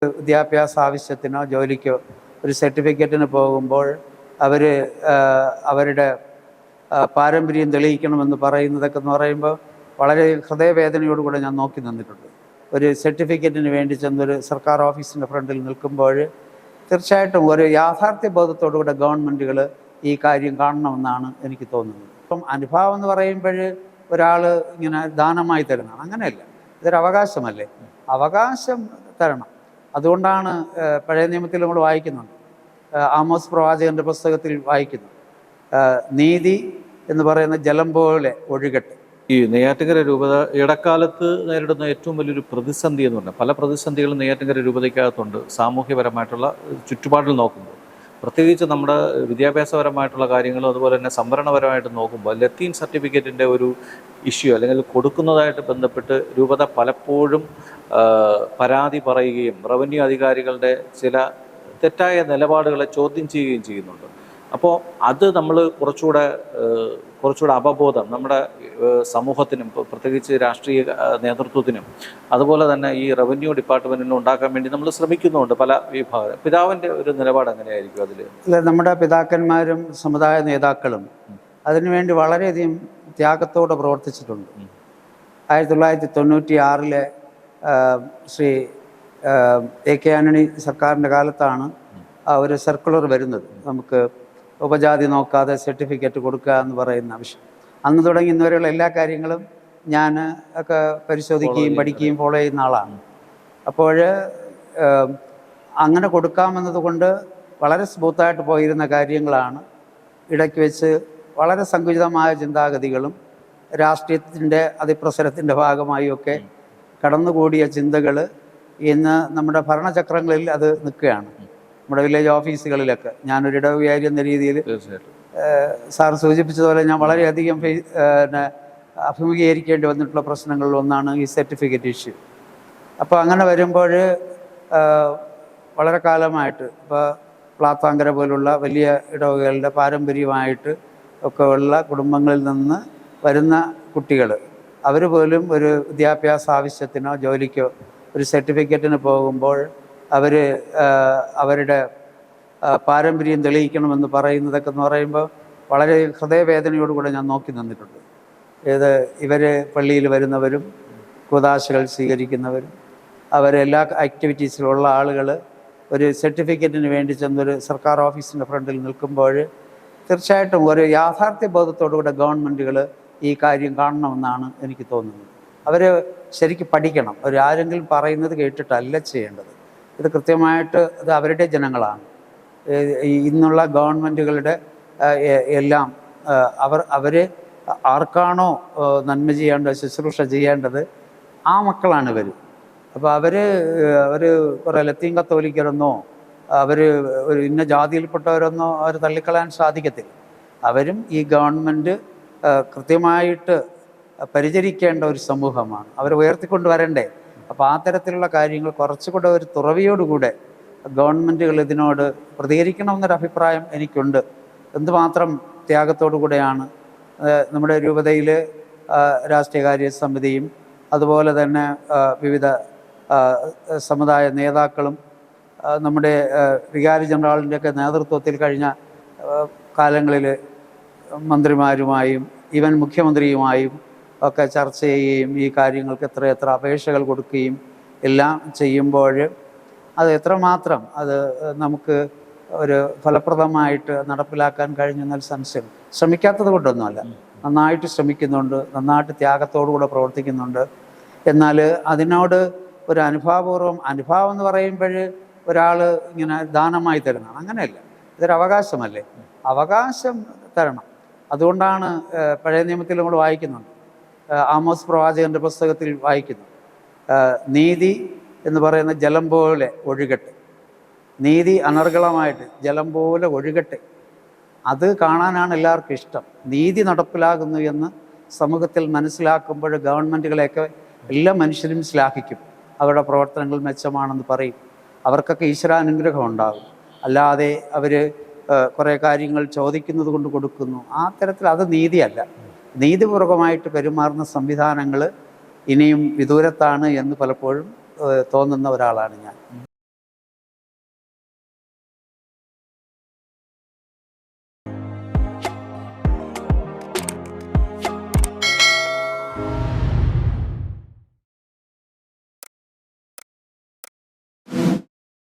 വിദ്യാഭ്യാസ ആവശ്യത്തിനോ ജോലിക്കോ ഒരു സർട്ടിഫിക്കറ്റിന് പോകുമ്പോൾ അവർ അവരുടെ പാരമ്പര്യം തെളിയിക്കണമെന്ന് പറയുന്നതൊക്കെ എന്ന് പറയുമ്പോൾ വളരെ ഹൃദയവേദനയോടുകൂടെ ഞാൻ നോക്കി നിന്നിട്ടുണ്ട്. ഒരു സർട്ടിഫിക്കറ്റിന് വേണ്ടി ചെന്നൊരു സർക്കാർ ഓഫീസിൻ്റെ ഫ്രണ്ടിൽ നിൽക്കുമ്പോൾ തീർച്ചയായിട്ടും ഒരു യാഥാർത്ഥ്യ ബോധത്തോടുകൂടെ ഗവൺമെൻറ്റുകൾ ഈ കാര്യം കാണണമെന്നാണ് എനിക്ക് തോന്നുന്നത്. ഇപ്പം അനുഭവം എന്ന് പറയുമ്പോൾ ഒരാൾ ഇങ്ങനെ ദാനമായി തരുന്നതാണ്, അങ്ങനെയല്ല. ഇതൊരു അവകാശമല്ലേ, അവകാശം തരണം. അതുകൊണ്ടാണ് പഴയ നിയമത്തിൽ നമ്മൾ വായിക്കുന്നുണ്ട്, ആമോസ് പ്രവാചകൻ്റെ പുസ്തകത്തിൽ വായിക്കുന്നു, നീതി എന്ന് പറയുന്ന ജലം പോലെ ഒഴുകട്ടെ. ഈ നെയ്യാറ്റിൻകര രൂപത ഇടക്കാലത്ത് നേരിടുന്ന ഏറ്റവും വലിയൊരു പ്രതിസന്ധി എന്ന് പറഞ്ഞാൽ പല പ്രതിസന്ധികളും നെയ്യാറ്റിൻകര രൂപതയ്ക്കകത്തുണ്ട്. സാമൂഹ്യപരമായിട്ടുള്ള ചുറ്റുപാടിൽ നോക്കുമ്പോൾ, പ്രത്യേകിച്ച് നമ്മുടെ വിദ്യാഭ്യാസപരമായിട്ടുള്ള കാര്യങ്ങളും അതുപോലെ തന്നെ സംവരണപരമായിട്ട് നോക്കുമ്പോൾ ലത്തീൻ സർട്ടിഫിക്കറ്റിൻ്റെ ഒരു ഇഷ്യൂ അല്ലെങ്കിൽ കൊടുക്കുന്നതായിട്ട് ബന്ധപ്പെട്ട് രൂപത പലപ്പോഴും പരാതി പറയുകയും റവന്യൂ അധികാരികളുടെ ചില തെറ്റായ നിലപാടുകളെ ചോദ്യം ചെയ്യുകയും ചെയ്യുന്നുണ്ട്. അപ്പോൾ അത് നമ്മൾ കുറച്ചുകൂടെ അവബോധം നമ്മുടെ സമൂഹത്തിനും പ്രത്യേകിച്ച് രാഷ്ട്രീയ നേതൃത്വത്തിനും അതുപോലെ തന്നെ ഈ റവന്യൂ ഡിപ്പാർട്ട്മെൻറ്റിനും ഉണ്ടാക്കാൻ വേണ്ടി നമ്മൾ ശ്രമിക്കുന്നുണ്ട് പല വിഭാഗം. പിതാവിൻ്റെ ഒരു നിലപാട് എങ്ങനെയായിരിക്കും അതിൽ? നമ്മുടെ പിതാക്കന്മാരും സമുദായ നേതാക്കളും അതിനുവേണ്ടി വളരെയധികം ത്യാഗത്തോടെ പ്രവർത്തിച്ചിട്ടുണ്ട്. 1996 ശ്രീ AK ആന്റണി സർക്കാരിൻ്റെ കാലത്താണ് ഒരു സർക്കുലർ വരുന്നത്, നമുക്ക് ഉപജാതി നോക്കാതെ സർട്ടിഫിക്കറ്റ് കൊടുക്കുക എന്ന് പറയുന്ന ആവശ്യം. അന്ന് തുടങ്ങി ഇന്നുവരെയുള്ള എല്ലാ കാര്യങ്ങളും ഞാൻ ഒക്കെ പരിശോധിക്കുകയും പഠിക്കുകയും ഫോളോ ചെയ്യുന്ന ആളാണ്. അപ്പോൾ അങ്ങനെ കൊടുക്കാമെന്നതുകൊണ്ട് വളരെ സ്മൂത്തായിട്ട് പോയിരുന്ന കാര്യങ്ങളാണ് ഇടയ്ക്ക് വെച്ച് വളരെ സങ്കുചിതമായ ചിന്താഗതികളും രാഷ്ട്രീയത്തിൻ്റെ അതിപ്രസരത്തിൻ്റെ ഭാഗമായും ഒക്കെ കടന്നുകൂടിയ ചിന്തകൾ ഇന്ന് നമ്മുടെ ഭരണചക്രങ്ങളിൽ അത് നിൽക്കുകയാണ്. നമ്മുടെ വില്ലേജ് ഓഫീസുകളിലൊക്കെ ഞാനൊരു ഇടവികാരി എന്ന രീതിയിൽ സാർ സൂചിപ്പിച്ചതുപോലെ ഞാൻ വളരെയധികം അഭിമുഖീകരിക്കേണ്ടി വന്നിട്ടുള്ള പ്രശ്നങ്ങളിൽ ഒന്നാണ് ഈ സർട്ടിഫിക്കറ്റ് ഇഷ്യൂ. അപ്പോൾ അങ്ങനെ വരുമ്പോൾ വളരെ കാലമായിട്ട് ഇപ്പോൾ പ്ലാത്താങ്കര പോലുള്ള വലിയ ഇടവകകളുടെ പാരമ്പര്യമായിട്ട് ഒക്കെ ഉള്ള കുടുംബങ്ങളിൽ നിന്ന് വരുന്ന കുട്ടികൾ, അവർ പോലും ഒരു വിദ്യാഭ്യാസ ആവശ്യത്തിനോ ജോലിക്കോ ഒരു സർട്ടിഫിക്കറ്റിന് പോകുമ്പോൾ അവർ അവരുടെ പാരമ്പര്യം തെളിയിക്കണമെന്ന് പറയുന്നതൊക്കെ എന്ന് പറയുമ്പോൾ വളരെ ഹൃദയവേദനയോടുകൂടെ ഞാൻ നോക്കി നിന്നിട്ടുണ്ട്. ഇവർ പള്ളിയിൽ വരുന്നവരും കുദാശകൾ സ്വീകരിക്കുന്നവരും അവരെല്ലാ ആക്ടിവിറ്റീസിലുള്ള ആളുകൾ ഒരു സർട്ടിഫിക്കറ്റിന് വേണ്ടി ചെന്നൊരു സർക്കാർ ഓഫീസിൻ്റെ ഫ്രണ്ടിൽ നിൽക്കുമ്പോൾ തീർച്ചയായിട്ടും ഒരു യാഥാർത്ഥ്യ ബോധത്തോടുകൂടെ ഗവൺമെൻറ്റുകൾ ഈ കാര്യം കാണണമെന്നാണ് എനിക്ക് തോന്നുന്നത്. അവർ ശരിക്കും പഠിക്കണം. ആരെങ്കിലും പറയുന്നത് കേട്ടിട്ടല്ല ചെയ്യേണ്ടത്. ഇത് കൃത്യമായിട്ട് ഇത് അവരുടെ ജനങ്ങളാണ്. ഇന്നുള്ള ഗവൺമെൻറ്റുകളുടെ എല്ലാം അവർ ആർക്കാണോ നന്മ ചെയ്യേണ്ടത്, ശുശ്രൂഷ ചെയ്യേണ്ടത്, ആ മക്കളാണ് ഇവർ. അപ്പോൾ അവർ കുറേ ലത്തീൻ കത്തോലിക്കരെന്നോ അവർ ഒരു ഇന്ന ജാതിയിൽപ്പെട്ടവരെന്നോ അവർ തള്ളിക്കളയാൻ സാധിക്കത്തില്ല. അവരും ഈ ഗവൺമെൻറ് കൃത്യമായിട്ട് പരിചരിക്കേണ്ട ഒരു സമൂഹമാണ്. അവർ ഉയർത്തിക്കൊണ്ട് വരണ്ടേ. അപ്പോൾ ആ തരത്തിലുള്ള കാര്യങ്ങൾ കുറച്ചുകൂടെ ഒരു തുറവിയോടുകൂടെ ഗവൺമെൻറ്റുകൾ ഇതിനോട് പ്രതികരിക്കണമെന്നൊരു അഭിപ്രായം എനിക്കുണ്ട്. എന്തുമാത്രം ത്യാഗത്തോടു കൂടെയാണ് നമ്മുടെ രൂപതയിൽ രാഷ്ട്രീയകാര്യ സമിതിയും അതുപോലെ തന്നെ വിവിധ സമുദായ നേതാക്കളും നമ്മുടെ വികാരി ജനറാളിൻ്റെയൊക്കെ നേതൃത്വത്തിൽ കഴിഞ്ഞ കാലങ്ങളിൽ മന്ത്രിമാരുമായും ഈവൻ മുഖ്യമന്ത്രിയുമായും ഒക്കെ ചർച്ച ചെയ്യുകയും ഈ കാര്യങ്ങൾക്ക് എത്ര അപേക്ഷകൾ കൊടുക്കുകയും എല്ലാം ചെയ്യുമ്പോൾ അത് എത്രമാത്രം അത് നമുക്ക് ഒരു ഫലപ്രദമായിട്ട് നടപ്പിലാക്കാൻ കഴിഞ്ഞെന്നാൽ സംശയം. ശ്രമിക്കാത്തത് കൊണ്ടൊന്നുമല്ല, നന്നായിട്ട് ശ്രമിക്കുന്നുണ്ട്, നന്നായിട്ട് ത്യാഗത്തോടുകൂടെ പ്രവർത്തിക്കുന്നുണ്ട്. എന്നാൽ അതിനോട് ഒരു അനുഭാവം എന്ന് പറയുമ്പോൾ ഒരാൾ ഇങ്ങനെ ദാനമായി തരുന്നതാണ്, അങ്ങനെയല്ല. ഇതൊരു അവകാശമല്ലേ, അവകാശം തരണം. അതുകൊണ്ടാണ് പഴയ നിയമത്തിൽ നമ്മൾ വായിക്കുന്നുണ്ട്, ആമോസ് പ്രവാചകൻ്റെ പുസ്തകത്തിൽ വായിക്കുന്നു, നീതി എന്ന് പറയുന്ന ജലം പോലെ ഒഴുകട്ടെ. നീതി അനർഗളമായിട്ട് ജലം പോലെ ഒഴുകട്ടെ. അത് കാണാനാണ് എല്ലാവർക്കും ഇഷ്ടം. നീതി നടപ്പിലാകുന്നു എന്ന് സമൂഹത്തിൽ മനസ്സിലാക്കുമ്പോൾ ഗവൺമെൻറ്റുകളെയൊക്കെ എല്ലാ മനുഷ്യരും ശ്ലാഘിക്കും. അവരുടെ പ്രവർത്തനങ്ങൾ മെച്ചമാണെന്ന് പറയും. അവർക്കൊക്കെ ഈശ്വരാനുഗ്രഹം ഉണ്ടാകും. അല്ലാതെ അവർ കുറേ കാര്യങ്ങൾ ചോദിക്കുന്നത് കൊണ്ട് കൊടുക്കുന്നു, ആ തരത്തിൽ അത് നീതിയല്ല. നീതിപൂർവമായിട്ട് പെരുമാറുന്ന സംവിധാനങ്ങൾ ഇനിയും വിദൂരത്താണ് എന്ന് പലപ്പോഴും തോന്നുന്ന ഒരാളാണ് ഞാൻ.